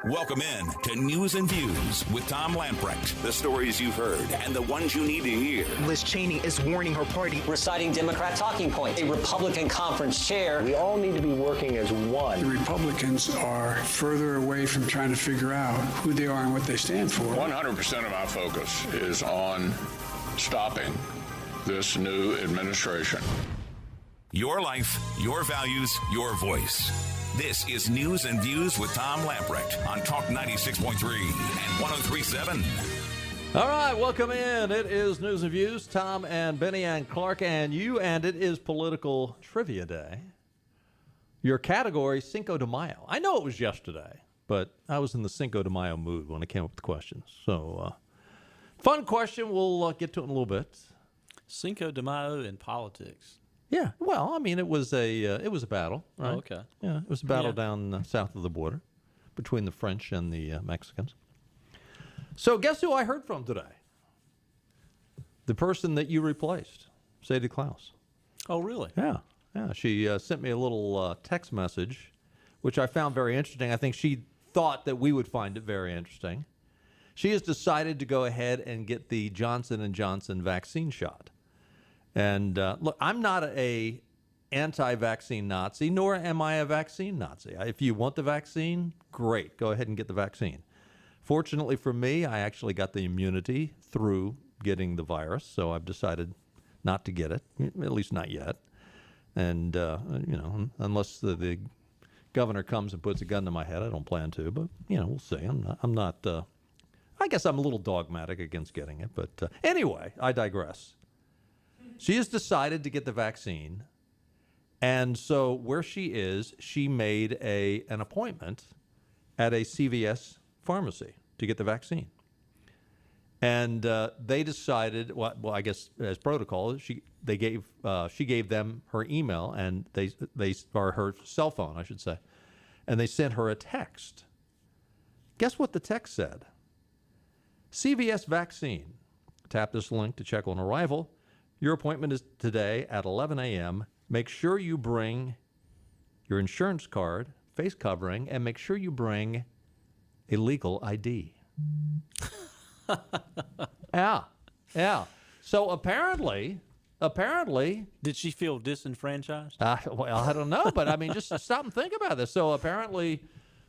Welcome in to News and Views with Tom Lamprecht. The stories you've heard and the ones you need to hear. Liz Cheney is warning her party. Reciting Democrat talking points. A Republican conference chair. We all need to be working as one. The Republicans are further away from trying to figure out who they are and what they stand for. 100% of our focus is on stopping this new administration. Your life, your values, your voice. This is News and Views with Tom Lamprecht on Talk 96.3 and 103.7. All right, welcome in. It is News and Views. Tom and Benny and Clark and you, and it is Political Trivia Day. Your category, Cinco de Mayo. I know it was yesterday, but I was in the Cinco de Mayo mood when I came up with the questions. So, fun question. We'll get to it in a little bit. Cinco de Mayo in politics. Yeah, well, I mean, it was a battle, right? Oh, okay. Yeah, it was a battle down south of the border between the French and the Mexicans. So guess who I heard from today? The person that you replaced, Sadie Klaus. Oh, really? Yeah. She sent me a little text message, which I found very interesting. I think she thought that we would find it very interesting. She has decided to go ahead and get the Johnson & Johnson vaccine shot. And look, I'm not a anti-vaccine Nazi, nor am I a vaccine Nazi. If you want the vaccine, great, go ahead and get the vaccine. Fortunately for me, I actually got the immunity through getting the virus, so I've decided not to get it, at least not yet. And, unless the governor comes and puts a gun to my head, I don't plan to, but, we'll see. I'm not I guess I'm a little dogmatic against getting it, but anyway, I digress. She has decided to get the vaccine, and so where she is, she made an appointment at a CVS pharmacy to get the vaccine. And they decided, well, I guess as protocol, she gave them her email and or her cell phone, I should say, and they sent her a text. Guess what the text said? CVS vaccine. Tap this link to check on arrival. Your appointment is today at 11 a.m. Make sure you bring your insurance card, face covering, and make sure you bring a legal ID. Yeah. So apparently, Did she feel disenfranchised? well, I don't know, but I mean, just stop and think about this. So apparently,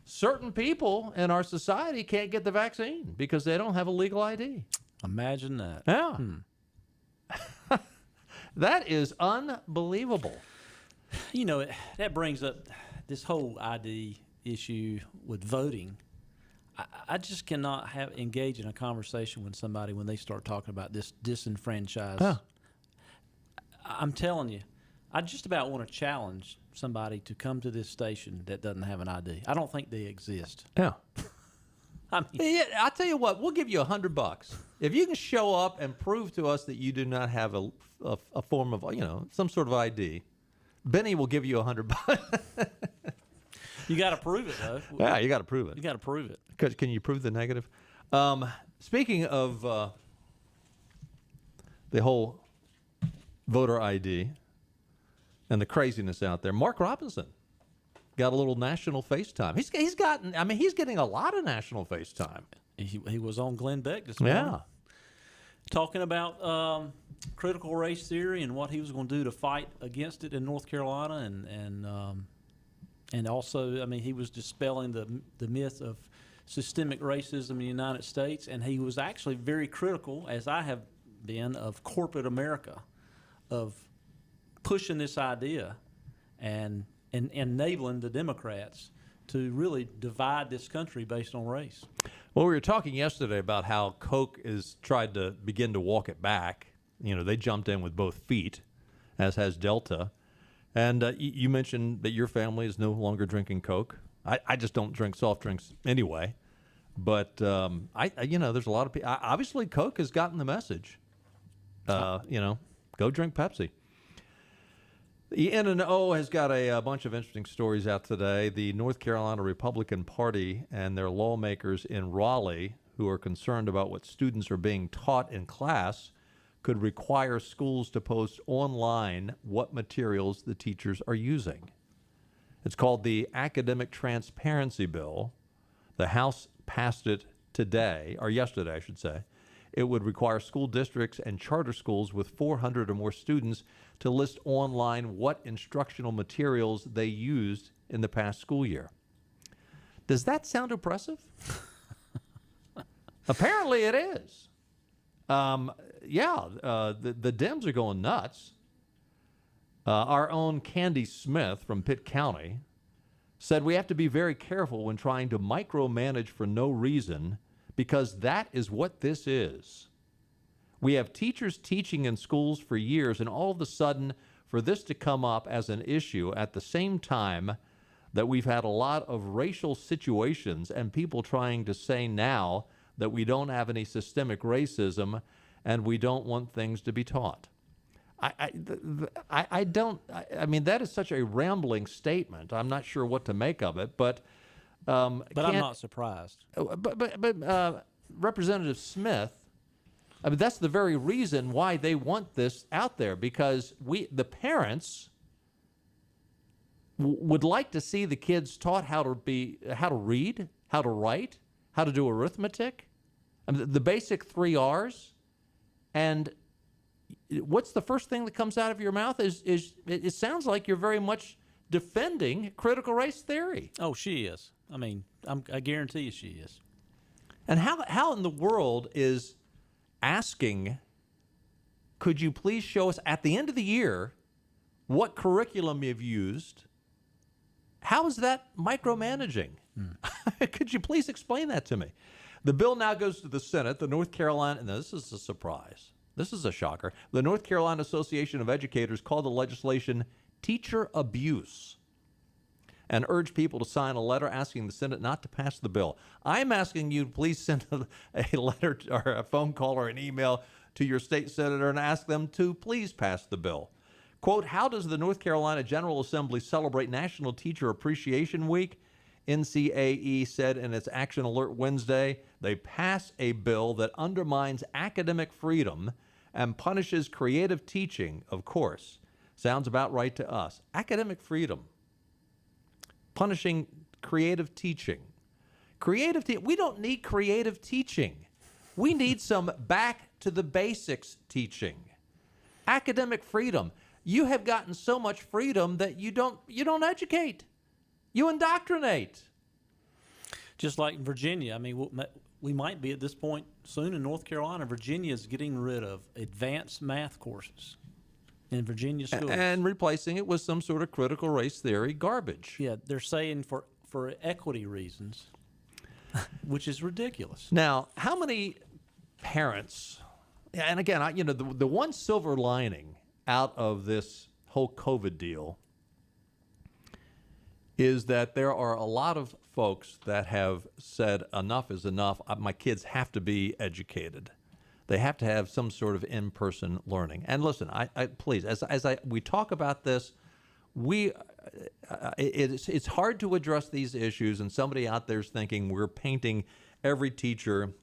certain people in our society can't get the vaccine because they don't have a legal ID. Imagine that. Yeah. That is unbelievable. That brings up this whole ID issue with voting. I just cannot engage in a conversation with somebody when they start talking about this disenfranchised. Yeah. I'm telling you, I just about want to challenge somebody to come to this station that doesn't have an ID. I don't think they exist. Yeah. I mean, Yeah, I'll tell you what, we'll give you $100 if you can show up and prove to us that you do not have a form of, some sort of ID. Benny will give you $100. you got to prove it, though. Yeah, you got to prove it. You got to prove it. Can you prove the negative? Speaking of the whole voter ID and the craziness out there, Mark Robinson got a little national FaceTime. He's getting a lot of national FaceTime. He was on Glenn Beck this morning. Yeah. Talking about critical race theory and what he was going to do to fight against it in North Carolina, and also, I mean, he was dispelling the myth of systemic racism in the United States, and he was actually very critical, as I have been, of corporate America, of pushing this idea and enabling the Democrats to really divide this country based on race. Well, we were talking yesterday about how Coke has tried to begin to walk it back. They jumped in with both feet, as has Delta. And you mentioned that your family is no longer drinking Coke. I just don't drink soft drinks anyway. But, there's a lot of people. Obviously, Coke has gotten the message. Go drink Pepsi. The N&O has got a bunch of interesting stories out today. The North Carolina Republican Party and their lawmakers in Raleigh, who are concerned about what students are being taught in class, could require schools to post online what materials the teachers are using. It's called the Academic Transparency Bill. The House passed it today, or yesterday, I should say. It would require school districts and charter schools with 400 or more students to list online what instructional materials they used in the past school year. Does that sound oppressive? Apparently it is. The Dems are going nuts. Our own Candy Smith from Pitt County said we have to be very careful when trying to micromanage for no reason, because that is what this is. We have teachers teaching in schools for years, and all of a sudden, for this to come up as an issue at the same time that we've had a lot of racial situations and people trying to say now that we don't have any systemic racism and we don't want things to be taught. I mean, that is such a rambling statement. I'm not sure what to make of it, but I'm not surprised. But Representative Smith, I mean, that's the very reason why they want this out there, because the parents would like to see the kids taught how to read, how to write, how to do arithmetic, I mean, the basic 3 R's. And what's the first thing that comes out of your mouth is it sounds like you're very much defending critical race theory. Oh, she is. I mean, I guarantee you she is. And how in the world is asking, could you please show us at the end of the year what curriculum you've used? How is that micromanaging? Could you please explain that to me? The bill now goes to the Senate. The North Carolina, and this is a surprise. This is a shocker. The North Carolina Association of Educators called the legislation teacher abuse and urged people to sign a letter asking the Senate not to pass the bill. I'm asking you to please send a letter or a phone call or an email to your state senator and ask them to please pass the bill. Quote, how does the North Carolina General Assembly celebrate National Teacher Appreciation Week? NCAE said in its Action Alert Wednesday, they pass a bill that undermines academic freedom and punishes creative teaching, of course. Sounds about right to us. Academic freedom. Punishing creative teaching. We don't need creative teaching. We need some back to the basics teaching. Academic freedom. You have gotten so much freedom that you don't educate. You indoctrinate. Just like Virginia. I mean, we might be at this point soon in North Carolina. Virginia is getting rid of advanced math courses in Virginia schools. And replacing it with some sort of critical race theory garbage. Yeah, they're saying for equity reasons, which is ridiculous. Now, how many parents, and again, the one silver lining out of this whole COVID deal is that there are a lot of folks that have said enough is enough. My kids have to be educated. They have to have some sort of in-person learning. And listen, I please, as we talk about this, it's hard to address these issues, and somebody out there is thinking we're painting every teacher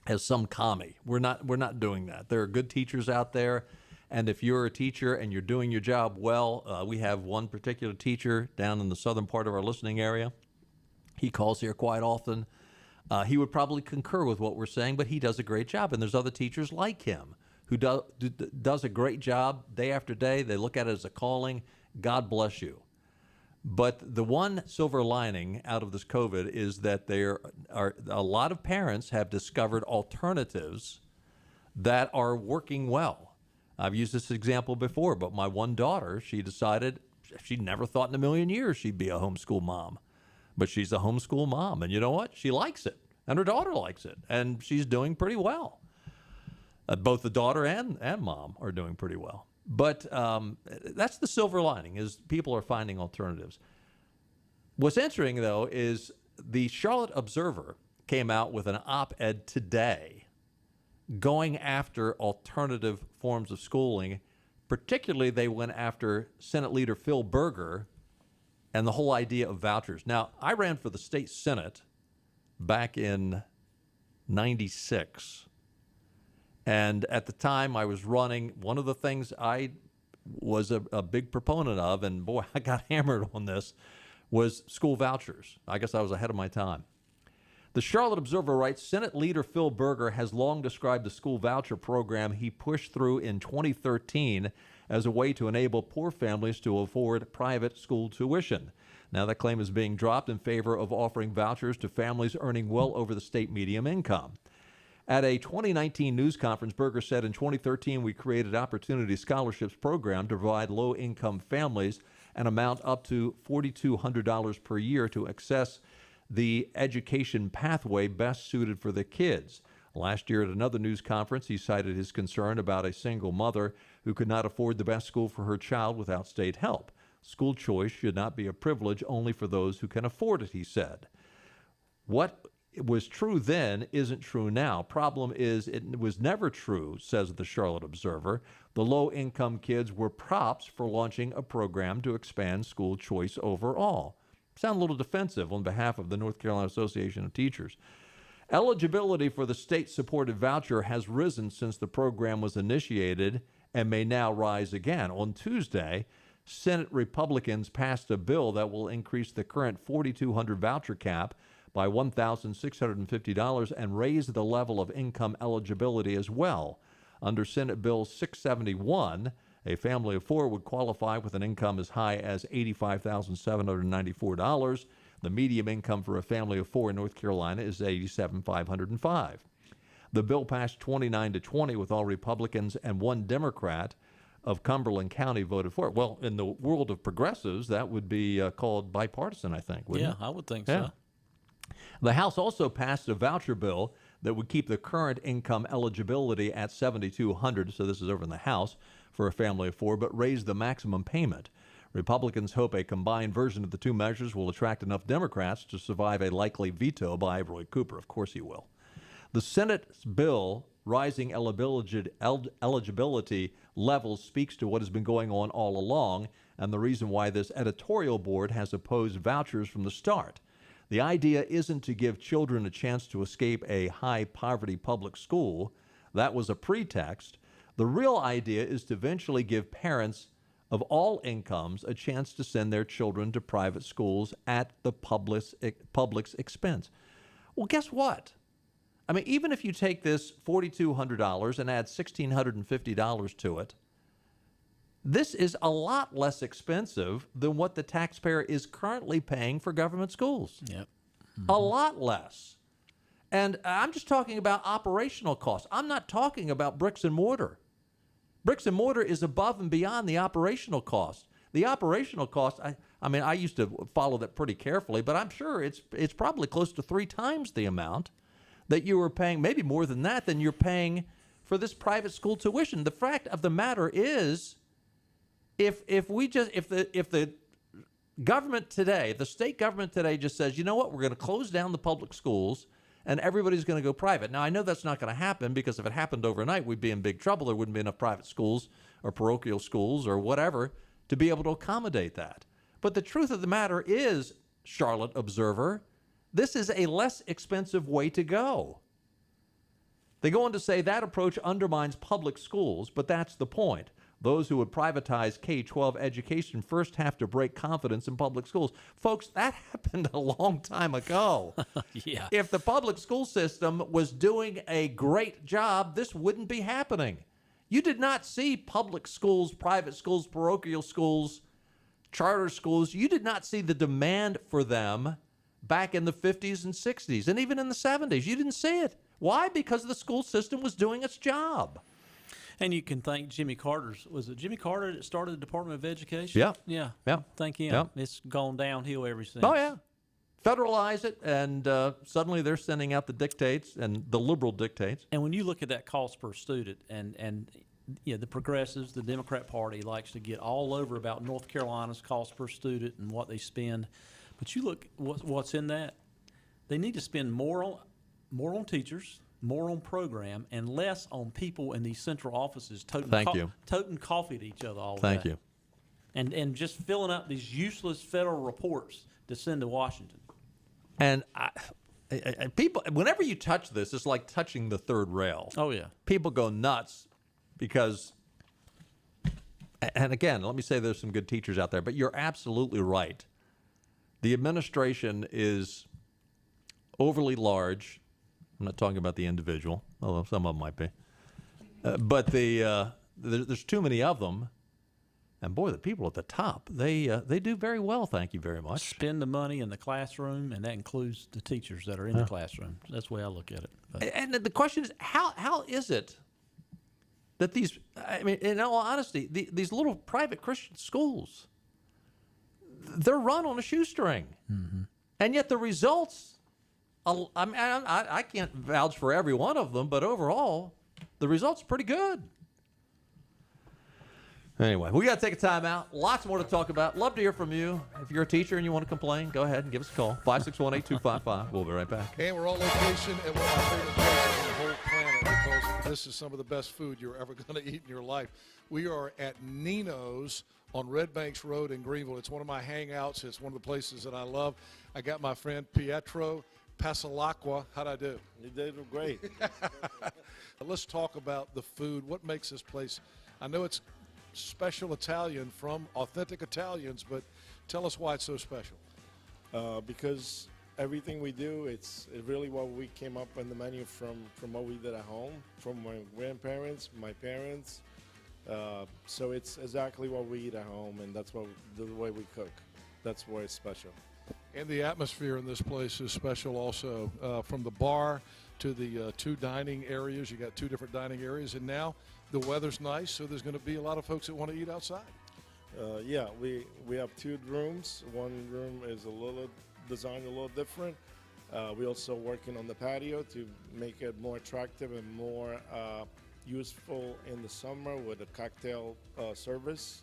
as some commie. We're not doing that. There are good teachers out there. And if you're a teacher and you're doing your job well, we have one particular teacher down in the southern part of our listening area. He calls here quite often. He would probably concur with what we're saying, but he does a great job. And there's other teachers like him who does a great job day after day. They look at it as a calling. God bless you. But the one silver lining out of this COVID is that there are a lot of parents have discovered alternatives that are working well. I've used this example before, but my one daughter, she decided she never thought in a million years she'd be a homeschool mom. But she's a homeschool mom, and you know what? She likes it, and her daughter likes it, and she's doing pretty well. Both the daughter and mom are doing pretty well. But that's the silver lining, is people are finding alternatives. What's interesting, though, is the Charlotte Observer came out with an op-ed today going after alternative forms of schooling. Particularly, they went after Senate Leader Phil Berger and the whole idea of vouchers. Now, I ran for the state Senate back in '96. And at the time I was running, one of the things I was a big proponent of, and boy, I got hammered on this, was school vouchers. I guess I was ahead of my time. The Charlotte Observer writes, Senate leader Phil Berger has long described the school voucher program he pushed through in 2013 as a way to enable poor families to afford private school tuition. Now that claim is being dropped in favor of offering vouchers to families earning well over the state median income. At a 2019 news conference, Berger said in 2013 we created Opportunity Scholarships program to provide low-income families an amount up to $4,200 per year to access the education pathway best suited for the kids. Last year at another news conference, he cited his concern about a single mother who could not afford the best school for her child without state help. School choice should not be a privilege only for those who can afford it, he said. What was true then isn't true now. Problem is, it was never true, says the Charlotte Observer. The low-income kids were props for launching a program to expand school choice overall. Sound a little defensive on behalf of the North Carolina Association of Teachers. Eligibility for the state-supported voucher has risen since the program was initiated and may now rise again. On Tuesday, Senate Republicans passed a bill that will increase the current $4,200 voucher cap by $1,650 and raise the level of income eligibility as well. Under Senate Bill 671, a family of four would qualify with an income as high as $85,794. The median income for a family of four in North Carolina is $87,505. The bill passed 29-20 with all Republicans and one Democrat of Cumberland County voted for it. Well, in the world of progressives, that would be called bipartisan, I think, wouldn't it? I would think Yeah. so. The House also passed a voucher bill that would keep the current income eligibility at $7,200, so this is over in the House, for a family of four, but raise the maximum payment. Republicans hope a combined version of the two measures will attract enough Democrats to survive a likely veto by Roy Cooper. Of course he will. The Senate's bill rising eligibility levels speaks to what has been going on all along and the reason why this editorial board has opposed vouchers from the start. The idea isn't to give children a chance to escape a high-poverty public school. That was a pretext. The real idea is to eventually give parents of all incomes a chance to send their children to private schools at the public's expense. Well, guess what? I mean, even if you take this $4,200 and add $1,650 to it, this is a lot less expensive than what the taxpayer is currently paying for government schools. Yep. A lot less. And I'm just talking about operational costs. I'm not talking about bricks and mortar. Bricks and mortar is above and beyond the operational cost. The operational cost, I mean, I used to follow that pretty carefully, but I'm sure it's probably close to 3 times the amount that you were paying, maybe more than that, than you're paying for this private school tuition. The fact of the matter is, if the government today, the state government today just says, you know what, we're going to close down the public schools and everybody's going to go private. Now, I know that's not going to happen because if it happened overnight, we'd be in big trouble. There wouldn't be enough private schools or parochial schools or whatever to be able to accommodate that. But the truth of the matter is, Charlotte Observer, this is a less expensive way to go. They go on to say that approach undermines public schools, but that's the point. Those who would privatize K-12 education first have to break confidence in public schools. Folks, that happened a long time ago. Yeah. If the public school system was doing a great job, this wouldn't be happening. You did not see public schools, private schools, parochial schools, charter schools. You did not see the demand for them back in the 50s and 60s and even in the 70s. You didn't see it. Why? Because the school system was doing its job. And you can thank Jimmy Carter's. Was it Jimmy Carter that started the Department of Education? Yeah. Yeah. Yeah. Thank him. Yeah. It's gone downhill ever since. Oh, yeah. Federalize it, and suddenly they're sending out the dictates and the liberal dictates. And when you look at that cost per student, and you know, the progressives, the Democrat Party likes to get all over about North Carolina's cost per student and what they spend. But you look what's in that. They need to spend more on teachers, more on program, and less on people in these central offices toting coffee to each other all day. Thank you. And just filling up these useless federal reports to send to Washington. And people, whenever you touch this, it's like touching the third rail. Oh, yeah. People go nuts because, and again, let me say there's some good teachers out there, but you're absolutely right. The administration is overly large. I'm not talking about the individual, although some of them might be. But there's too many of them. And boy, the people at the top, they do very well, thank you very much. Spend the money in the classroom, and that includes the teachers that are in the classroom. That's the way I look at it. But. And the question is, how is it that these, I mean, in all honesty, these little private Christian schools, they're run on a shoestring. Mm-hmm. And yet the results, I can't vouch for every one of them, but overall, the results are pretty good. Anyway, we got to take a time out. Lots more to talk about. Love to hear from you. If you're a teacher and you want to complain, go ahead and give us a call. 561-8255. We'll be right back. And we're on location at one of my favorite places on the whole planet because this is some of the best food you're ever going to eat in your life. We are at Nino's on Red Banks Road in Greenville. It's one of my hangouts. It's one of the places that I love. I got my friend Pietro Passalacqua. How'd I do? You did great. Let's talk about the food. What makes this place? I know it's special Italian from authentic Italians, but tell us why it's so special. Because everything we do, it's really what we came up on the menu from what we did at home, from my grandparents, my parents. So it's exactly what we eat at home, and that's what the way we cook. That's why it's special. And the atmosphere in this place is special also. From the bar to the two dining areas. You got two different dining areas, and now the weather's nice, so there's going to be a lot of folks that want to eat outside. Yeah, we have two rooms. One room is designed a little different. We're also working on the patio to make it more attractive and more useful in the summer with a cocktail service.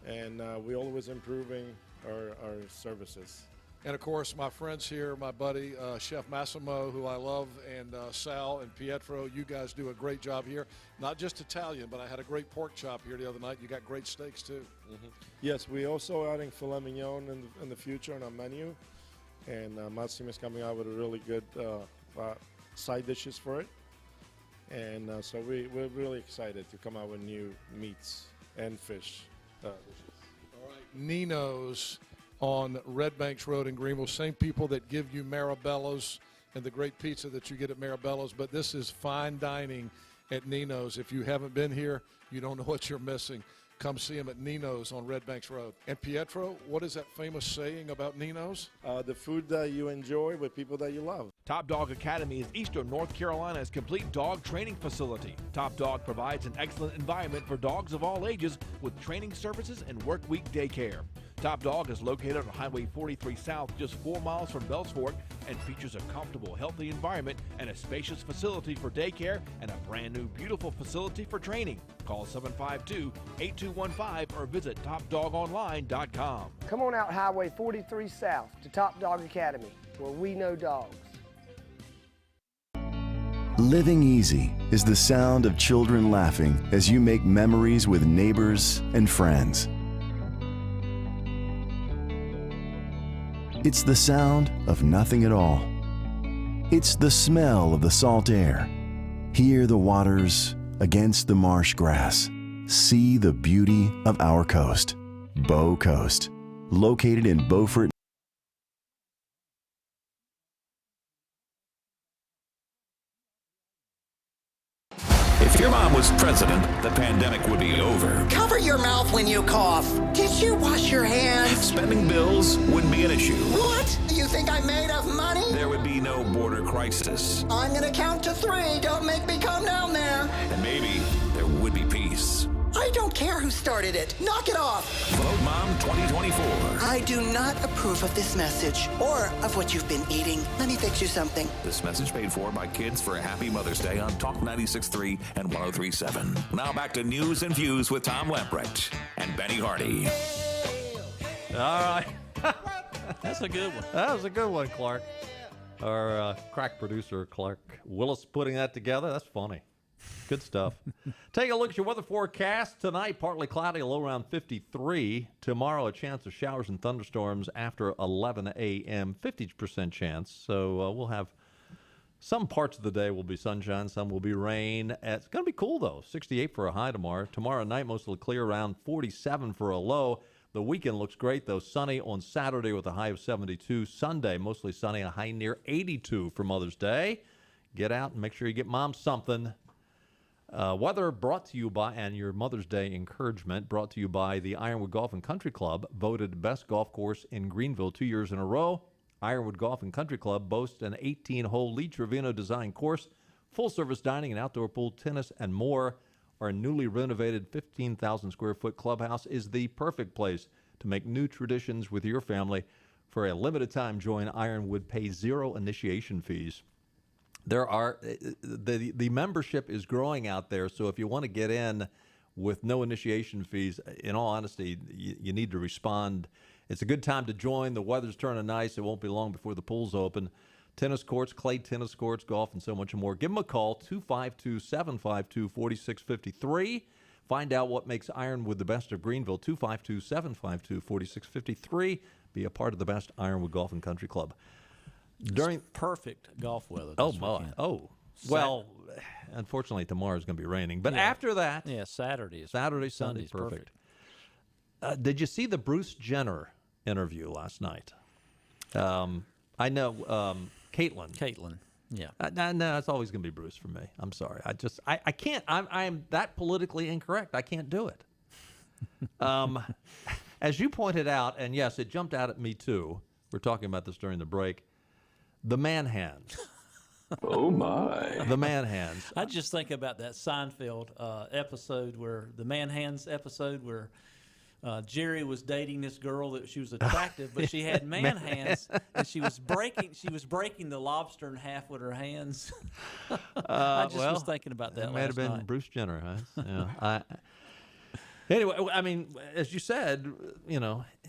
And we're always improving our services. And, of course, my friends here, my buddy, Chef Massimo, who I love, and Sal and Pietro, you guys do a great job here. Not just Italian, but I had a great pork chop here the other night. You got great steaks, too. Mm-hmm. Yes, we're also adding filet mignon in the future on our menu. And Massimo is coming out with a really good side dishes for it. And so we're really excited to come out with new meats and fish dishes. All right, Nino's on Red Banks Road in Greenville. Same people that give you Marabello's and the great pizza that you get at Marabello's, but this is fine dining at Nino's. If you haven't been here, you don't know what you're missing. Come see them at Nino's on Red Banks Road. And Pietro, what is that famous saying about Nino's? The food that you enjoy with people that you love. Top Dog Academy is Eastern North Carolina's complete dog training facility. Top Dog provides an excellent environment for dogs of all ages with training services and work week daycare. Top Dog is located on Highway 43 South, just 4 miles from Bells Fork, and features a comfortable, healthy environment and a spacious facility for daycare and a brand new, beautiful facility for training. Call 752-8215 or visit TopDogOnline.com. Come on out Highway 43 South to Top Dog Academy, where we know dogs. Living easy is the sound of children laughing as you make memories with neighbors and friends. It's the sound of nothing at all. It's the smell of the salt air. Hear the waters against the marsh grass. See the beauty of our coast. Bow Coast, located in Beaufort. If your mom was president, the pandemic would be over. Cover your mouth when you cough. Did you wash your hands? Spending bills wouldn't be an issue. What? You think I'm made of money? There would be no border crisis. I'm gonna count to 3. Don't make me come down there. And maybe there would be peace. I don't care who started it. Knock it off. Vote Mom 2024. I do not approve of this message or of what you've been eating. Let me fix you something. This message paid for by Kids for a Happy Mother's Day on Talk 96.3 and 103.7. Now back to News and Views with Tom Lamprecht and Benny Hardy. All right. That's a good one. That was a good one, Clark. Our crack producer, Clark Willis, putting that together. That's funny. Good stuff. Take a look at your weather forecast. Tonight, partly cloudy, a low around 53. Tomorrow, a chance of showers and thunderstorms after 11 a.m., 50% chance. So we'll have some parts of the day will be sunshine, some will be rain. It's going to be cool, though. 68 for a high tomorrow. Tomorrow night, mostly clear, around 47 for a low. The weekend looks great, though. Sunny on Saturday with a high of 72. Sunday, mostly sunny, a high near 82 for Mother's Day. Get out and make sure you get Mom something. Weather brought to you by, and your Mother's Day encouragement brought to you by the Ironwood Golf and Country Club, voted best golf course in Greenville 2 years in a row. Ironwood Golf and Country Club boasts an 18-hole Lee Trevino design course, full-service dining and outdoor pool, tennis, and more. Our newly renovated 15,000-square-foot clubhouse is the perfect place to make new traditions with your family. For a limited time, join Ironwood. Pay 0 initiation fees. There are the membership is growing out there, so if you want to get in with no initiation fees, in all honesty, you need to respond. It's a good time to join. The weather's turning nice. It won't be long before the pool's open. Tennis courts, clay tennis courts, golf, and so much more. Give them a call, 252-752-4653. Find out what makes Ironwood the best of Greenville, 252-752-4653. Be a part of the best Ironwood Golf and Country Club. It's perfect golf weather. Oh, my. Oh, well, unfortunately, tomorrow's going to be raining. But after that. Yeah, Saturday, Sunday, perfect. Did you see the Bruce Jenner interview last night? I know Caitlin. Yeah. No, it's always going to be Bruce for me. I'm sorry. I can't. I'm that politically incorrect. I can't do it. As you pointed out, and yes, it jumped out at me too. We're talking about this during the break. The man hands. Oh, my. The man hands. I just think about that Seinfeld episode the man hands episode where Jerry was dating this girl that she was attractive, but she had man hands, and she was breaking the lobster in half with her hands. I just was thinking about that. It might have been Bruce Jenner, huh? Yeah. Anyway, I mean, as you said,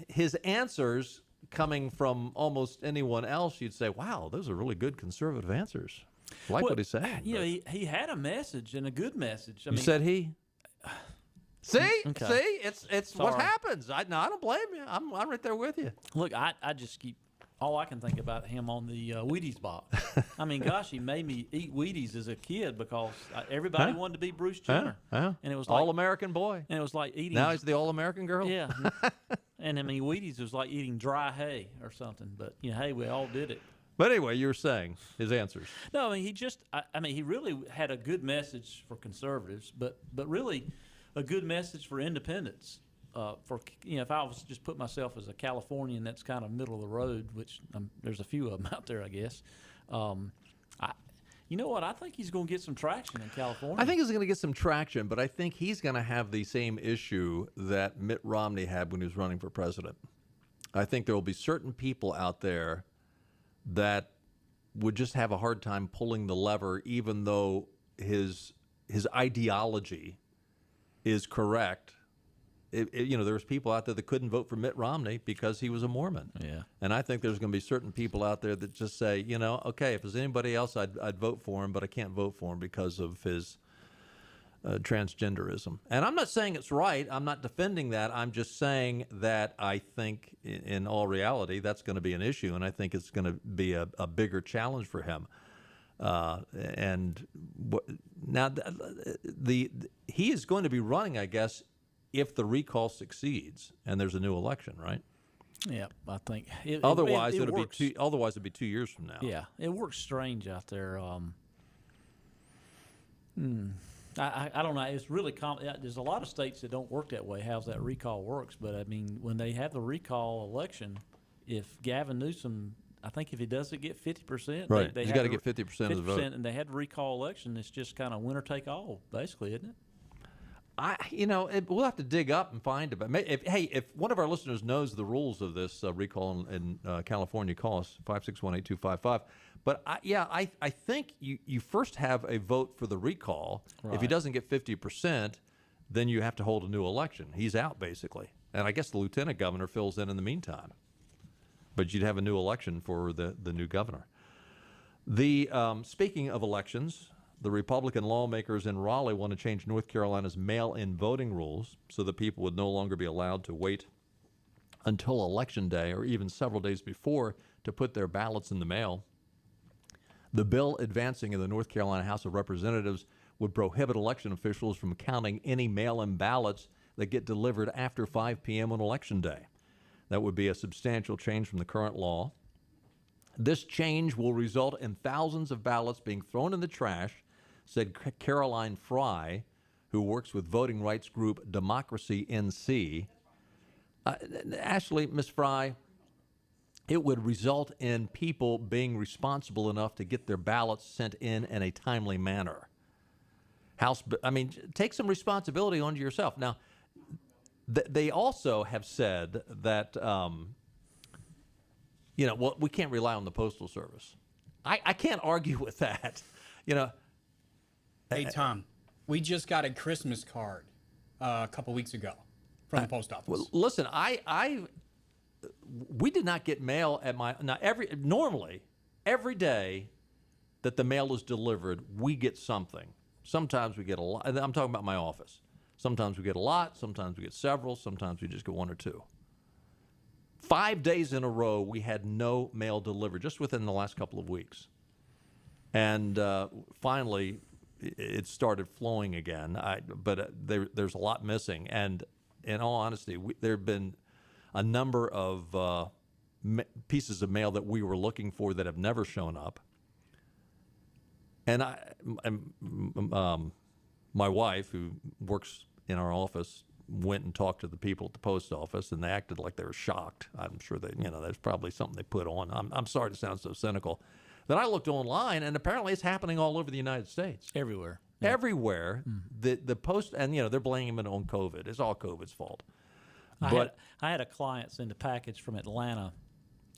his answers coming from almost anyone else, you'd say, "Wow, those are really good conservative answers." What he's saying. He had a message and a good message. You said he. See, it's what happens. I don't blame you. I'm right there with you. Look, I just keep all I can think about him on the Wheaties box. I mean, gosh, he made me eat Wheaties as a kid because everybody wanted to be Bruce Jenner, and it was like all-American boy. And it was like eating. Now he's the all-American girl. Yeah, and I mean, Wheaties was like eating dry hay or something. But hey, we all did it. But anyway, you were saying his answers. No, I mean, he really had a good message for conservatives, but really a good message for independents. If I was just put myself as a Californian, that's kind of middle of the road, which there's a few of them out there, I guess. You know what? I think he's going to get some traction in California. I think he's going to get some traction, but I think he's going to have the same issue that Mitt Romney had when he was running for president. I think there will be certain people out there that would just have a hard time pulling the lever, even though his ideology is correct. There's people out there that couldn't vote for Mitt Romney because he was a Mormon. Yeah. And I think there's going to be certain people out there that just say, okay, if there's anybody else, I'd vote for him, but I can't vote for him because of his transgenderism. And I'm not saying it's right. I'm not defending that. I'm just saying that I think in all reality that's going to be an issue, and I think it's going to be a bigger challenge for him. He is going to be running, I guess, if the recall succeeds and there's a new election, right? Yeah, I think. Otherwise, it'd be 2 years from now. Yeah, it works strange out there. I don't know. It's really there's a lot of states that don't work that way. How's that recall works? But I mean, when they have the recall election, if Gavin Newsom, I think if he doesn't get 50%, right, he's got to get 50% of the vote, and they had the recall election. It's just kind of winner take all, basically, isn't it? We'll have to dig up and find it. If one of our listeners knows the rules of this recall in California, call us 561-8255. But I think you first have a vote for the recall. Right. If he doesn't get 50%, then you have to hold a new election. He's out basically, and I guess the lieutenant governor fills in the meantime. But you'd have a new election for the new governor. Speaking of elections. The Republican lawmakers in Raleigh want to change North Carolina's mail-in voting rules so that people would no longer be allowed to wait until Election Day or even several days before to put their ballots in the mail. The bill advancing in the North Carolina House of Representatives would prohibit election officials from counting any mail-in ballots that get delivered after 5 p.m. on Election Day. That would be a substantial change from the current law. This change will result in thousands of ballots being thrown in the trash, said Caroline Fry, who works with voting rights group Democracy NC. Ashley, Ms. Fry, it would result in people being responsible enough to get their ballots sent in a timely manner. Take some responsibility onto yourself. Now, they also have said that, we can't rely on the Postal Service. I can't argue with that. Hey, Tom, we just got a Christmas card a couple weeks ago from the post office. Well, listen, we did not get mail at normally every day that the mail is delivered, we get something. Sometimes we get a lot. I'm talking about my office. Sometimes we get a lot. Sometimes we get several. Sometimes we just get one or two. 5 days in a row, we had no mail delivered just within the last couple of weeks. And finally, it started flowing again. But there's a lot missing. And in all honesty, there have been a number of pieces of mail that we were looking for that have never shown up. And my wife, who works in our office, went and talked to the people at the post office, and they acted like they were shocked. I'm sure there's probably something they put on. I'm sorry to sound so cynical. Then I looked online, and apparently it's happening all over the United States. Everywhere. Yeah. Everywhere. The post, and they're blaming it on COVID. It's all COVID's fault. I had a client send a package from Atlanta,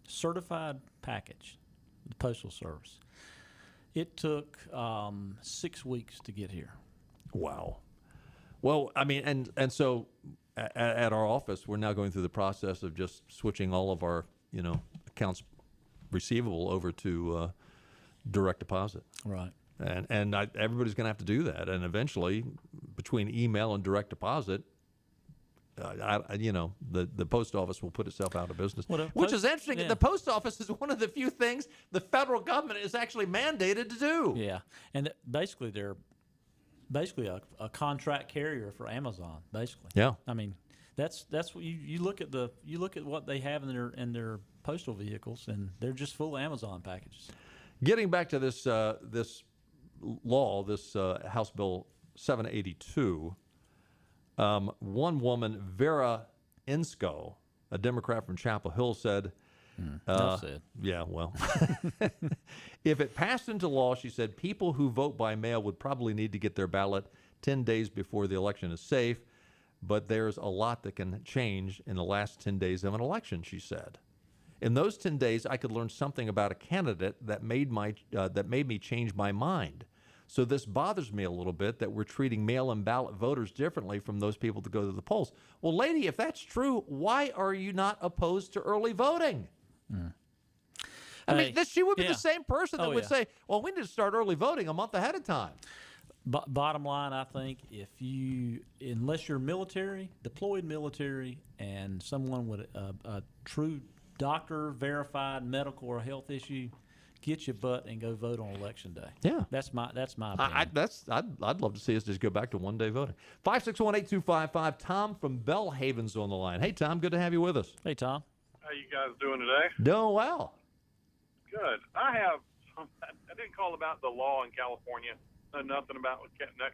certified package, the Postal Service. It took 6 weeks to get here. Wow. Well, and so at our office, we're now going through the process of just switching all of our, accounts receivable over to direct deposit. Right. And everybody's going to have to do that. And eventually, between email and direct deposit, the post office will put itself out of business, which is interesting. Yeah. The post office is one of the few things the federal government is actually mandated to do. Yeah, and basically they're a contract carrier for Amazon. Basically, yeah. That's what you look at what they have in their postal vehicles, and they're just full of Amazon packages. Getting back to this law, this House Bill 782. One woman, Vera Insko, a Democrat from Chapel Hill, said, yeah, well, if it passed into law, she said, people who vote by mail would probably need to get their ballot 10 days before the election is safe, but there's a lot that can change in the last 10 days of an election, she said. In those 10 days, I could learn something about a candidate that made me change my mind. So this bothers me a little bit that we're treating mail-in ballot voters differently from those people that go to the polls. Well, lady, if that's true, why are you not opposed to early voting? She would be the same person that would say, well, we need to start early voting a month ahead of time. Bottom line, I think unless you're deployed military, and someone with a true doctor-verified medical or health issue, get your butt and go vote on Election Day. Yeah, that's my opinion. I'd love to see us just go back to one-day voting. 561-8255. Tom from Bellhaven's on the line. Hey, Tom, good to have you with us. Hey, Tom. How you guys doing today? Doing well. Good. I didn't call about the law in California. Know nothing about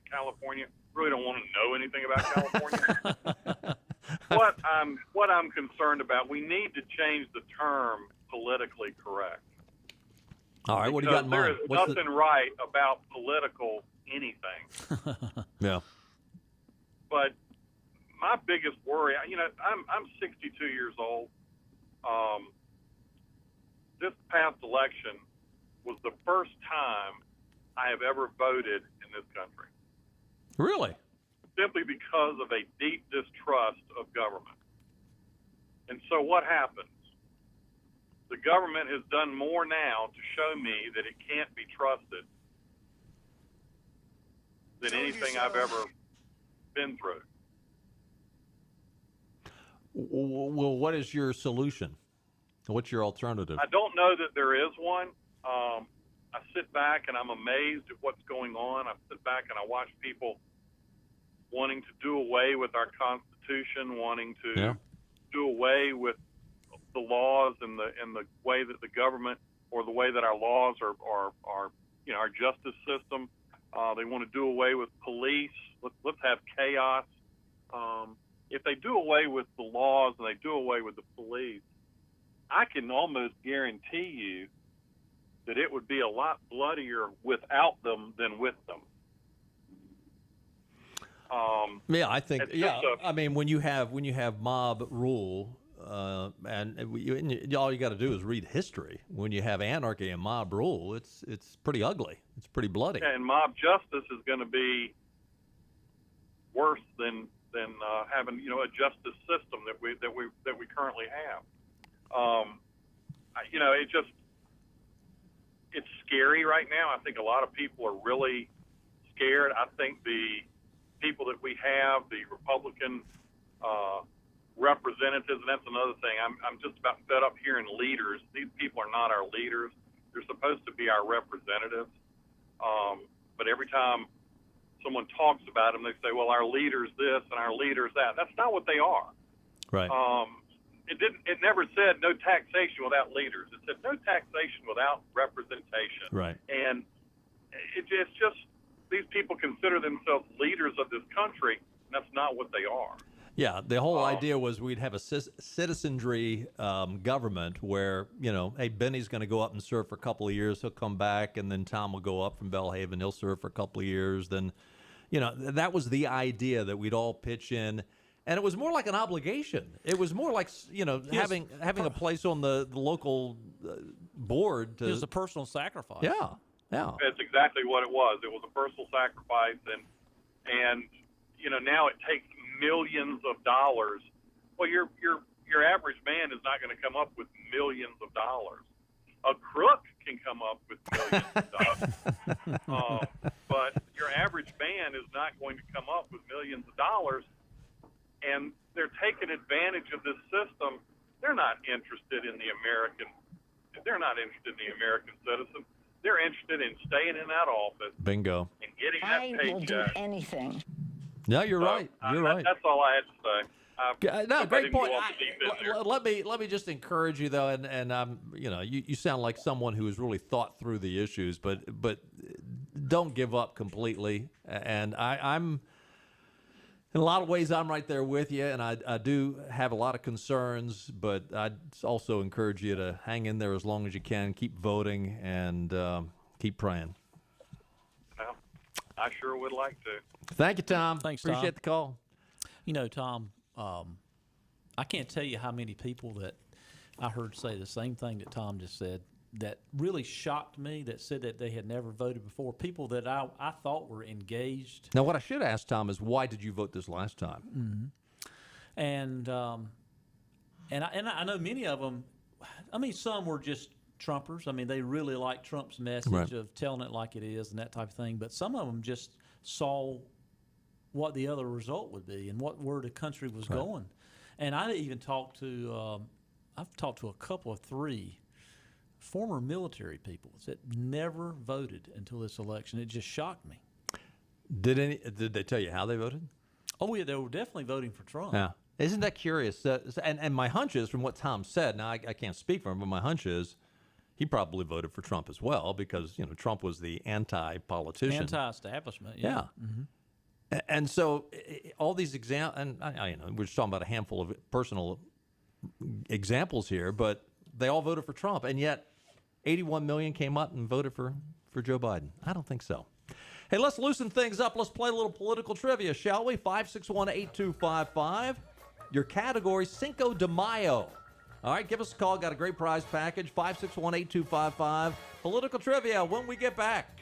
California. Really don't want to know anything about California. What I'm concerned about, we need to change the term politically correct. All right, what do you got in mind? There is nothing right about political anything. Yeah. But my biggest worry, I'm 62 years old. This past election was the first time I have ever voted in this country. Really? Simply because of a deep distrust of government. And so what happens? The government has done more now to show me that it can't be trusted than anything I've ever been through. Well, what is your solution? What's your alternative? I don't know that there is one. I sit back and I'm amazed at what's going on. I sit back and I watch people wanting to do away with our Constitution. Constitution, wanting to do away with the laws and the way that the government or the way that our laws are our justice system. They want to do away with police. Let's have chaos. If they do away with the laws and they do away with the police, I can almost guarantee you that it would be a lot bloodier without them than with them. I think. I mean, when you have mob rule, and all you got to do is read history. When you have anarchy and mob rule, it's pretty ugly. It's pretty bloody. And mob justice is going to be worse than having a justice system that we currently have. It's scary right now. I think a lot of people are really scared. I think the people that we have, the Republican representatives, and that's another thing. I'm just about fed up hearing leaders. These people are not our leaders. They're supposed to be our representatives. But every time someone talks about them, they say, well, our leader's this and our leader's that. That's not what they are. Right. It never said no taxation without leaders. It said no taxation without representation. Right. And it's just these people consider themselves leaders of this country, and that's not what they are. Yeah, the whole idea was we'd have a citizenry government where, hey, Benny's going to go up and serve for a couple of years. He'll come back, and then Tom will go up from Belhaven. He'll serve for a couple of years. Then, that was the idea, that we'd all pitch in. And it was more like an obligation. It was more like, having a place on the local board. It was a personal sacrifice. Yeah. That's exactly what it was. It was a personal sacrifice, and now it takes millions of dollars. Well, your average man is not going to come up with millions of dollars. A crook can come up with millions of dollars, but your average man is not going to come up with millions of dollars. And they're taking advantage of this system. They're not interested in the American. They're not interested in the American citizen. They're interested in staying in that office. Bingo. And getting that paycheck. I will do anything. No, you're right. You're right. That's all I had to say. No, great point. Let me just encourage you though, and you sound like someone who has really thought through the issues, but don't give up completely. And I'm. In a lot of ways, I'm right there with you, and I do have a lot of concerns, but I'd also encourage you to hang in there as long as you can, keep voting, and keep praying. Well, I sure would like to. Thank you, Tom. Thanks, Tom. Appreciate the call. Tom, I can't tell you how many people that I heard say the same thing that Tom just said that really shocked me, that said that they had never voted before, people that I thought were engaged. Now, what I should ask, Tom, is why did you vote this last time? Mm-hmm. And I know many of them, some were just Trumpers. They really liked Trump's message of telling it like it is and that type of thing, but some of them just saw what the other result would be and where the country was going. And I even talked to, I've talked to a couple of three former military people that never voted until this election. It just shocked me. Did they tell you how they voted? Oh, yeah, they were definitely voting for Trump. Yeah. Isn't that curious? And my hunch is, from what Tom said, now I can't speak for him, but my hunch is he probably voted for Trump as well because, Trump was the anti-politician. Anti-establishment, yeah. Mm-hmm. And so all these examples, and we're just talking about a handful of personal examples here, but they all voted for Trump, and yet 81 million came up and voted for Joe Biden. I don't think so. Hey, let's loosen things up. Let's play a little political trivia, shall we? 561-8255. Your category, Cinco de Mayo. All right, give us a call. Got a great prize package, 561-8255. Political trivia when we get back.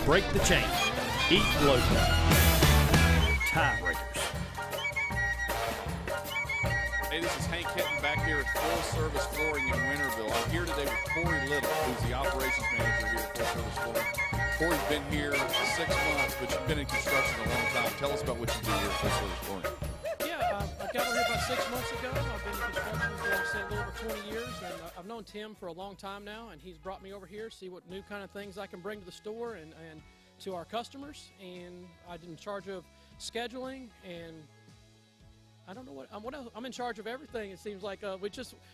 Break the chain. Eat local. Tiebreakers. Hey, this is Hank Hinton back here at Full Service Flooring in Winterville. I'm here today with Corey Little, who's the operations manager here at Full Service Flooring. Corey's been here 6 months, but you've been in construction a long time. Tell us about what you do here at Full Service Flooring. Yeah, I got here about 6 months ago. I've been in construction for, like I said, a little over 20 years, and I've known Tim for a long time now, and he's brought me over here to see what new kind of things I can bring to the store and to our customers. And I'm in charge of scheduling, and I don't know what else. I'm in charge of everything. It seems like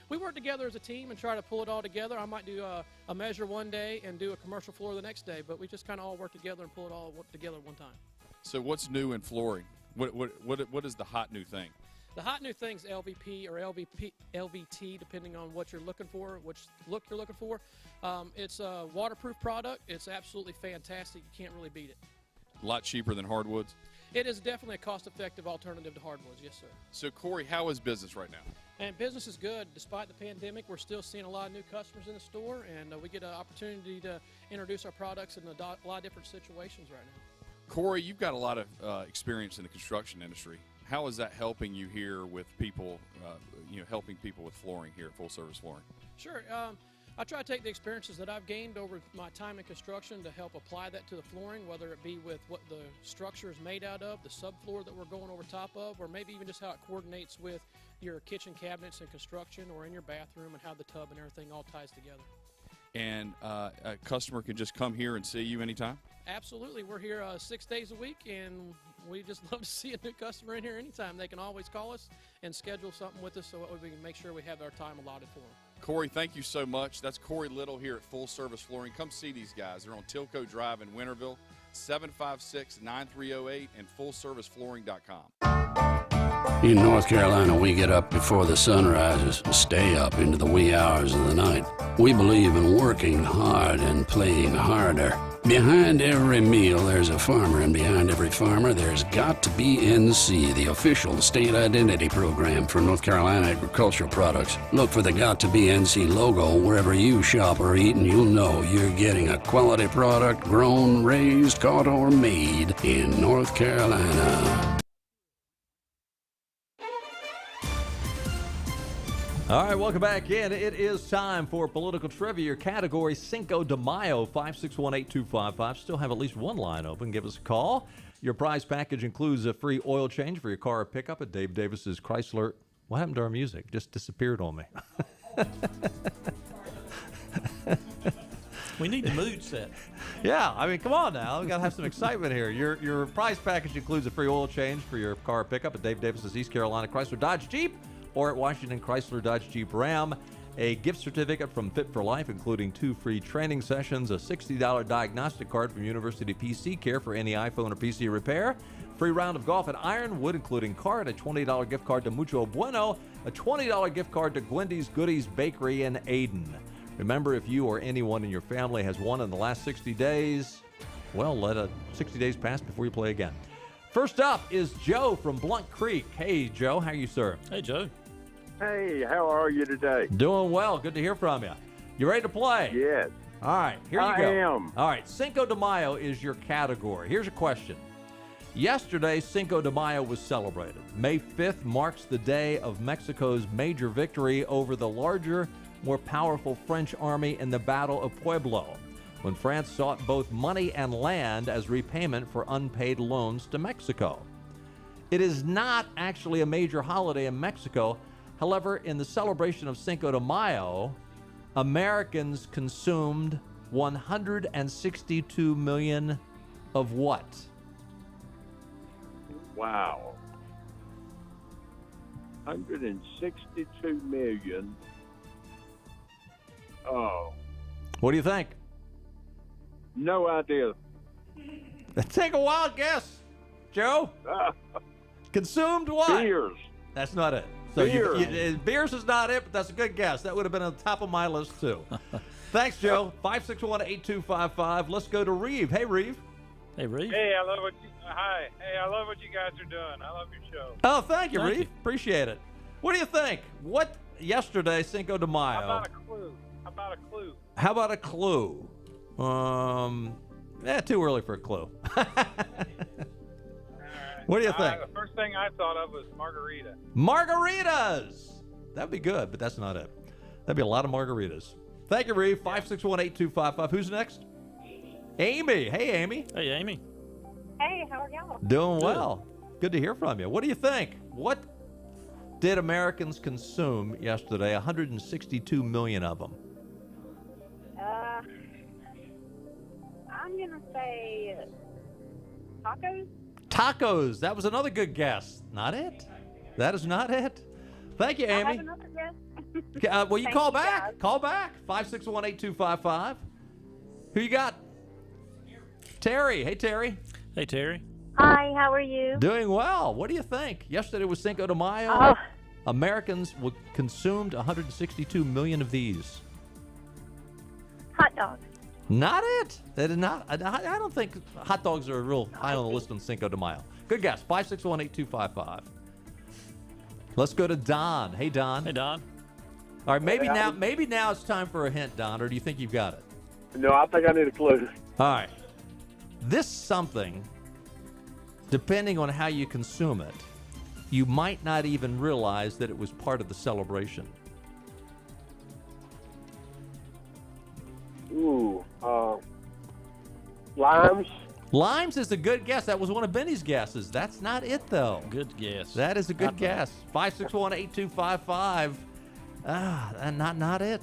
we work together as a team and try to pull it all together. I might do a measure one day and do a commercial floor the next day, but we just kind of all work together and pull it all together at one time. So what's new in flooring? What is the hot new thing? The hot new thing's LVP or LVT, depending on what you're looking for, which look you're looking for. It's a waterproof product. It's absolutely fantastic. You can't really beat it. A lot cheaper than hardwoods? It is definitely a cost-effective alternative to hardwoods, yes, sir. So, Corey, how is business right now? And business is good. Despite the pandemic, we're still seeing a lot of new customers in the store, and we get an opportunity to introduce our products in a lot of different situations right now. Corey, you've got a lot of experience in the construction industry. How is that helping you here with people, helping people with flooring here at Full Service Flooring? Sure. I try to take the experiences that I've gained over my time in construction to help apply that to the flooring, whether it be with what the structure is made out of, the subfloor that we're going over top of, or maybe even just how it coordinates with your kitchen cabinets in construction or in your bathroom and how the tub and everything all ties together. And a customer can just come here and see you anytime? Absolutely. We're here 6 days a week, and we just love to see a new customer in here anytime. They can always call us and schedule something with us so we can make sure we have our time allotted for them. Corey, thank you so much. That's Corey Little here at Full Service Flooring. Come see these guys. They're on Tilco Drive in Winterville, 756-9308 and fullserviceflooring.com. In North Carolina, we get up before the sun rises and stay up into the wee hours of the night. We believe in working hard and playing harder. Behind every meal, there's a farmer, and behind every farmer, there's got to be NC, the official state identity program for North Carolina agricultural products. Look for the Got to Be NC logo wherever you shop or eat, and you'll know you're getting a quality product grown, raised, caught, or made in North Carolina. All right, welcome back in. It is time for political trivia. Your category, Cinco de Mayo, 5618255. Still have at least one line open. Give us a call. Your prize package includes a free oil change for your car or pickup at Dave Davis's Chrysler. What happened to our music? Just disappeared on me. We need the mood set. Yeah, I mean, come on now. We've got to have some excitement here. Your prize package includes a free oil change for your car or pickup at Dave Davis's East Carolina Chrysler Dodge Jeep, or at Washington Chrysler Dodge Jeep Ram, a gift certificate from Fit for Life, including 2 free training sessions, a $60 diagnostic card from University PC Care for any iPhone or PC repair, free round of golf at Ironwood, including card, a $20 gift card to Mucho Bueno, a $20 gift card to Gwendy's Goodies Bakery in Ayden. Remember, if you or anyone in your family has won in the last 60 days, well, let 60 days pass before you play again. First up is Joe from Blunt Creek. Hey, Joe. How are you, sir? Hey, Joe. Hey, how are you today? Doing well. Good to hear from you. You ready to play? Yes. All right, here you go. I am. All right, Cinco de Mayo is your category. Here's a question. Yesterday, Cinco de Mayo was celebrated. May 5th marks the day of Mexico's major victory over the larger, more powerful French army in the Battle of Pueblo, when France sought both money and land as repayment for unpaid loans to Mexico. It is not actually a major holiday in Mexico. However, in the celebration of Cinco de Mayo, Americans consumed 162 million of what? Wow. 162 million. Oh. What do you think? No idea. Take a wild guess, Joe. Consumed what? Beers. That's not it. So beers is not it, but that's a good guess. That would have been on the top of my list, too. Thanks, Joe. 561-8255. Let's go to Reeve. Hey, Reeve. Hey, Reeve. Hey, I love what you guys are doing. I love your show. Oh, thank you, Reeve. Appreciate it. What do you think? What yesterday, Cinco de Mayo? How about a clue? How about a clue? Too early for a clue. What do you think? The first thing I thought of was margarita. Margaritas! That'd be good, but that's not it. That'd be a lot of margaritas. Thank you, Reeve. 5618255. Who's next? Amy. Hey, Amy. Hey, Amy. Hey, how are y'all? Doing well. Good to hear from you. What do you think? What did Americans consume yesterday? 162 million of them. I'm going to say tacos. Tacos. That was another good guess. Not it. That is not it. Thank you, I Amy. have another guess. Well, you Thank call you, back. guys. Call back. 5618255. Who you got? Terry. Hey, Terry. Hey, Terry. Hi, how are you? Doing well. What do you think? Yesterday was Cinco de Mayo. Oh. Americans consumed 162 million of these. Hot dogs. Not it. They did not. I don't think hot dogs are real high on the list on Cinco de Mayo. Good guess. 5618255. Let's go to Don. Hey, Don. Hey, Don. All right. Maybe now it's time for a hint, Don. Or do you think you've got it? No, I think I need a clue. All right. This something, depending on how you consume it, you might not even realize that it was part of the celebration. Ooh, limes. Limes is a good guess. That was one of Benny's guesses. That's not it, though. Good guess. That is a good guess. 5618255. Not it.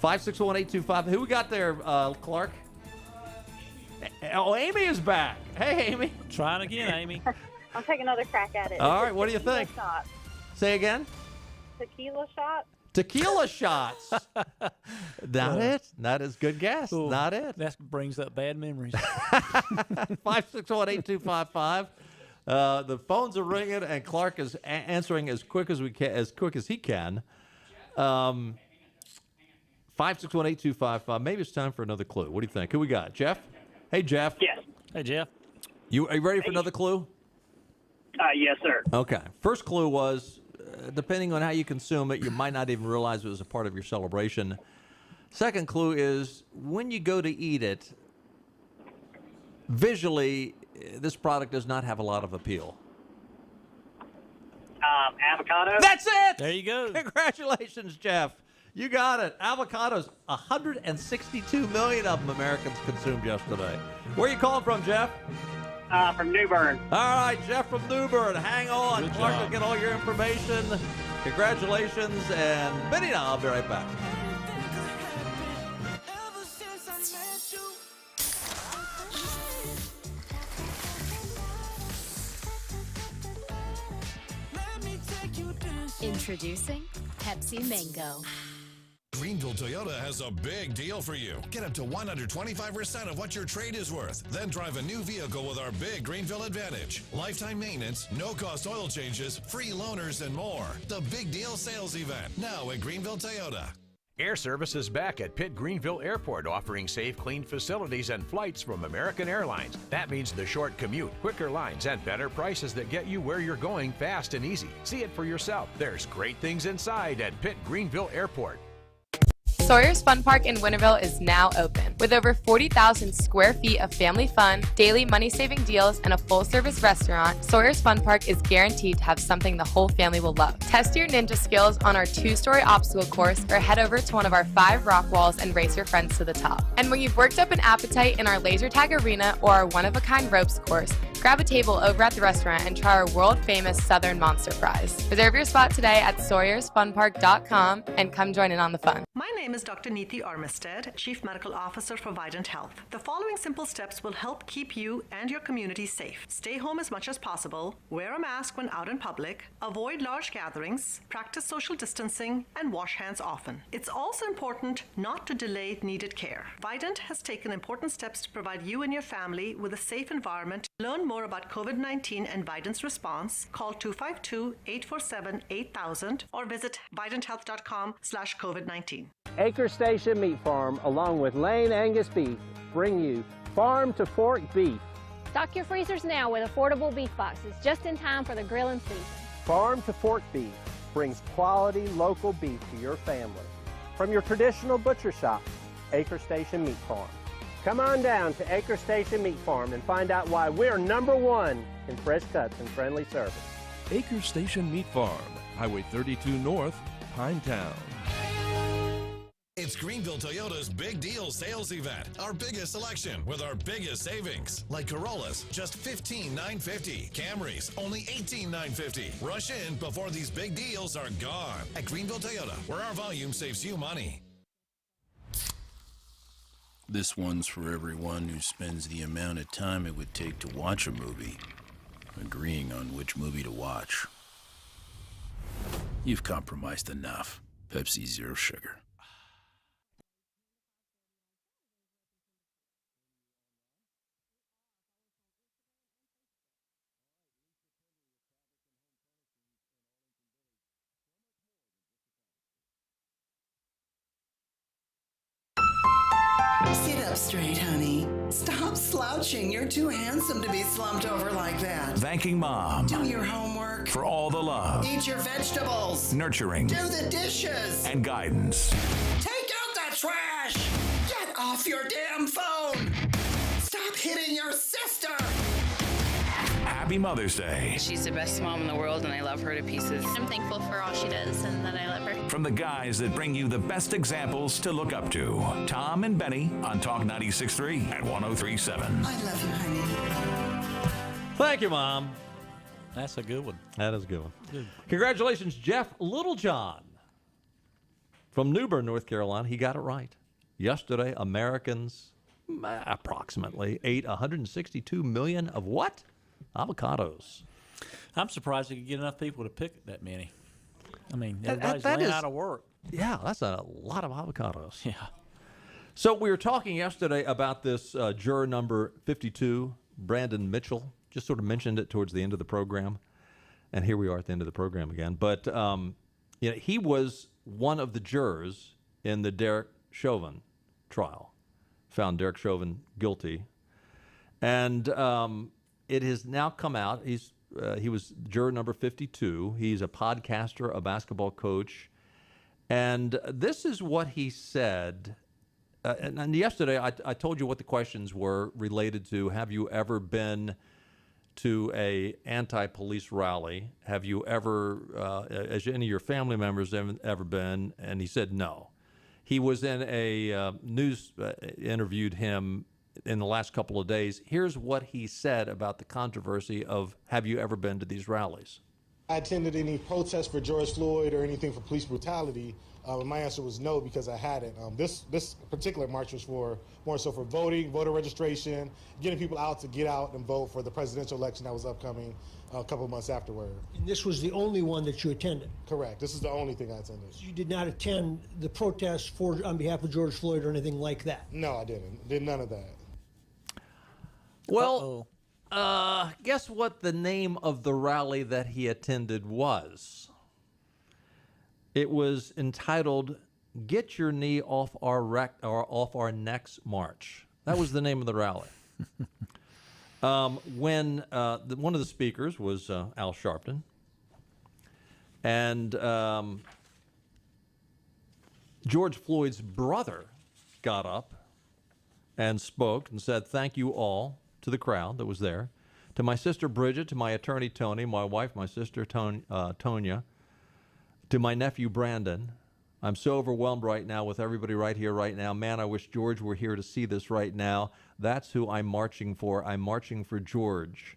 5618255. Who we got there, Clark? Oh, Amy is back. Hey, Amy. Trying again, Amy. I'll take another crack at it. All right, what do you think? Shot. Say again. Tequila shot. Tequila shots. Not it. That is good guess. Ooh, Not it. That brings up bad memories. 5618255. The phones are ringing, and Clark is answering as quick as he can. 5618255. Maybe it's time for another clue. What do you think? Who we got? Jeff? Hey, Jeff. Yes. Hey, Jeff. Are you ready for another clue? Yes, sir. Okay. First clue was, depending on how you consume it, you might not even realize it was a part of your celebration. Second clue is, when you go to eat it, visually, this product does not have a lot of appeal. Avocado. That's it! There you go. Congratulations, Jeff. You got it. Avocados, 162 million of them Americans consumed yesterday. Where are you calling from, Jeff? From New Bern. All right, Jeff from New Bern. Hang on. Good Clark job. will get all your information. Congratulations. And Benny and I'll be right back. Introducing Pepsi Mango. Greenville Toyota has a big deal for you. Get up to 125% of what your trade is worth. Then drive a new vehicle with our big Greenville Advantage. Lifetime maintenance, no-cost oil changes, free loaners, and more. The Big Deal Sales Event, now at Greenville Toyota. Air Service is back at Pitt Greenville Airport, offering safe, clean facilities and flights from American Airlines. That means the short commute, quicker lines, and better prices that get you where you're going fast and easy. See it for yourself. There's great things inside at Pitt Greenville Airport. Sawyer's Fun Park in Winterville is now open. With over 40,000 square feet of family fun, daily money-saving deals, and a full-service restaurant, Sawyer's Fun Park is guaranteed to have something the whole family will love. Test your ninja skills on our 2-story obstacle course or head over to one of our 5 rock walls and race your friends to the top. And when you've worked up an appetite in our laser tag arena or our one-of-a-kind ropes course, grab a table over at the restaurant and try our world-famous Southern Monster Fries. Reserve your spot today at SawyersFunPark.com and come join in on the fun. My name is Dr. Neeti Armistead, Chief Medical Officer for Vidant Health. The following simple steps will help keep you and your community safe. Stay home as much as possible, wear a mask when out in public, avoid large gatherings, practice social distancing, and wash hands often. It's also important not to delay needed care. Vidant has taken important steps to provide you and your family with a safe environment. Learn more about COVID-19 and Vidant's response. Call 252-847-8000 or visit vidanthealth.com/COVID-19. Acre Station Meat Farm, along with Lane Angus Beef, bring you Farm to Fork Beef. Stock your freezers now with affordable beef boxes, just in time for the grilling season. Farm to Fork Beef brings quality local beef to your family. From your traditional butcher shop, Acre Station Meat Farm. Come on down to Acre Station Meat Farm and find out why we're #1 in fresh cuts and friendly service. Acre Station Meat Farm, Highway 32 North, Pinetown. It's Greenville Toyota's Big Deal Sales Event. Our biggest selection with our biggest savings. Like Corollas, just $15,950. Camrys, only $18,950. Rush in before these big deals are gone. At Greenville Toyota, where our volume saves you money. This one's for everyone who spends the amount of time it would take to watch a movie, agreeing on which movie to watch. You've compromised enough. Pepsi Zero Sugar. Sit up straight, honey. Stop slouching. You're too handsome to be slumped over like that. Thanking Mom. Do your homework. For all the love. Eat your vegetables. Nurturing. Do the dishes. And guidance. Take out the trash. Get off your damn phone. Stop hitting your sister. Happy Mother's Day. She's the best mom in the world, and I love her to pieces. I'm thankful for all she does and that I love her. From the guys that bring you the best examples to look up to. Tom and Benny on Talk 96.3 and 103.7. I love you, honey. Thank you, Mom. That's a good one. That is a good one. Good. Congratulations, Jeff Littlejohn from New Bern, North Carolina. He got it right. Yesterday, Americans approximately ate 162 million of what? Avocados. I'm surprised you could get enough people to pick that many. I mean, everybody's that laying is- out of work. Yeah, that's a lot of avocados. Yeah. So we were talking yesterday about this juror number 52, Brandon Mitchell. Just sort of mentioned it towards the end of the program. And here we are at the end of the program again. But he was one of the jurors in the Derek Chauvin trial. Found Derek Chauvin guilty. And it has now come out. He was juror number 52. He's a podcaster, a basketball coach. And this is what he said. And yesterday I told you what the questions were related to. Have you ever been to a anti-police rally? Have you ever, has any of your family members ever been? And he said no. He was in a news, interviewed him in the last couple of days. Here's what he said about the controversy of have you ever been to these rallies? I attended any protests for George Floyd or anything for police brutality. My answer was no, because I hadn't. This particular march was more so for voting, voter registration, getting people out to get out and vote for the presidential election that was upcoming a couple of months afterward. And this was the only one that you attended? Correct. This is the only thing I attended. You did not attend the protests on behalf of George Floyd or anything like that? No, I didn't. Did none of that. Well, guess what the name of the rally that he attended was? It was entitled "Get Your Knee Off Our Necks March." That was the name of the rally. When one of the speakers was Al Sharpton, and George Floyd's brother got up and spoke and said, "Thank you all," to the crowd that was there, to my sister Bridget, to my attorney Tony, my wife, my sister Tonya, to my nephew Brandon. I'm so overwhelmed right now with everybody right here, right now. Man, I wish George were here to see this right now. That's who I'm marching for. I'm marching for George.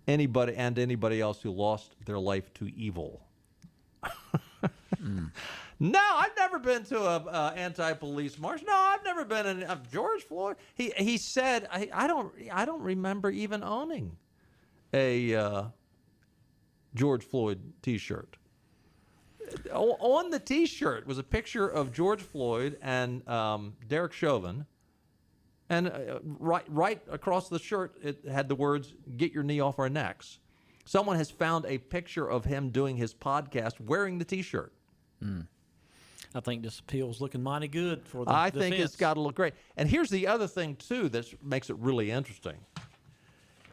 Anybody else who lost their life to evil. No, I've never been to a anti-police march. No, I've never been in George Floyd. He said, I don't remember even owning a George Floyd T-shirt. On the T-shirt was a picture of George Floyd and Derek Chauvin, and right across the shirt it had the words "Get your knee off our necks." Someone has found a picture of him doing his podcast wearing the T-shirt. I think this appeal's looking mighty good for the I defense. think it's got to look great. And here's the other thing, too, that makes it really interesting.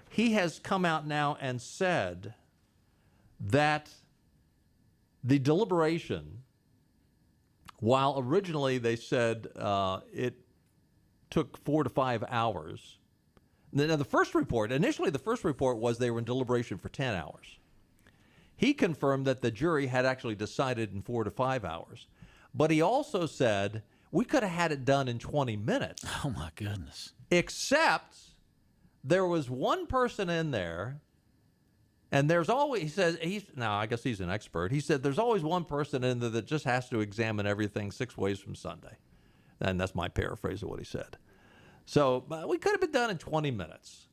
He has come out now and said that the deliberation, while originally they said it took 4 to 5 hours. Now, initially the first report was they were in deliberation for 10 hours. he confirmed that the jury had actually decided in 4 to 5 hours. But he also said, we could have had it done in 20 minutes. Oh, my goodness. Except there was one person in there, and there's always, he says, I guess he's an expert. He said there's always one person in there that just has to examine everything 6 ways from Sunday. And that's my paraphrase of what he said. So we could have been done in 20 minutes.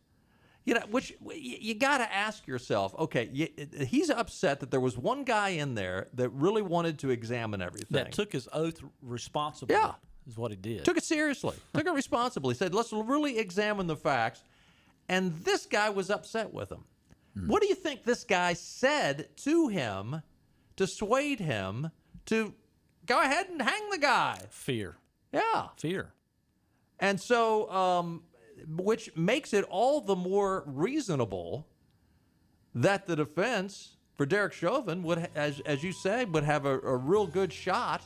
Which you got to ask yourself, okay, he's upset that there was one guy in there that really wanted to examine everything. That took his oath responsibly. Yeah. Is what he did. Took it seriously. Took it responsibly. He said, let's really examine the facts. And this guy was upset with him. What do you think this guy said to him to sway him to go ahead and hang the guy? Fear. Yeah. Fear. And so, which makes it all the more reasonable that the defense for Derek Chauvin would, as you say, would have a real good shot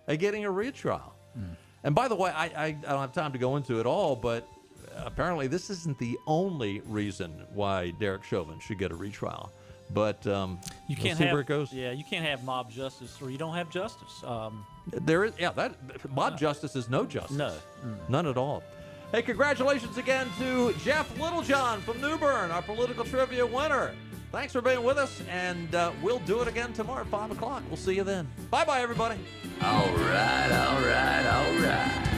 at getting a retrial. And by the way, I don't have time to go into it all, but apparently this isn't the only reason why Derek Chauvin should get a retrial. But you can't see have where it goes. Yeah, you can't have mob justice, or you don't have justice. There is, that mob justice is no justice. No, none at all. Hey, congratulations again to Jeff Littlejohn from New Bern, our political trivia winner. Thanks for being with us, and we'll do it again tomorrow at 5 o'clock. We'll see you then. Bye-bye, everybody. All right, all right, all right.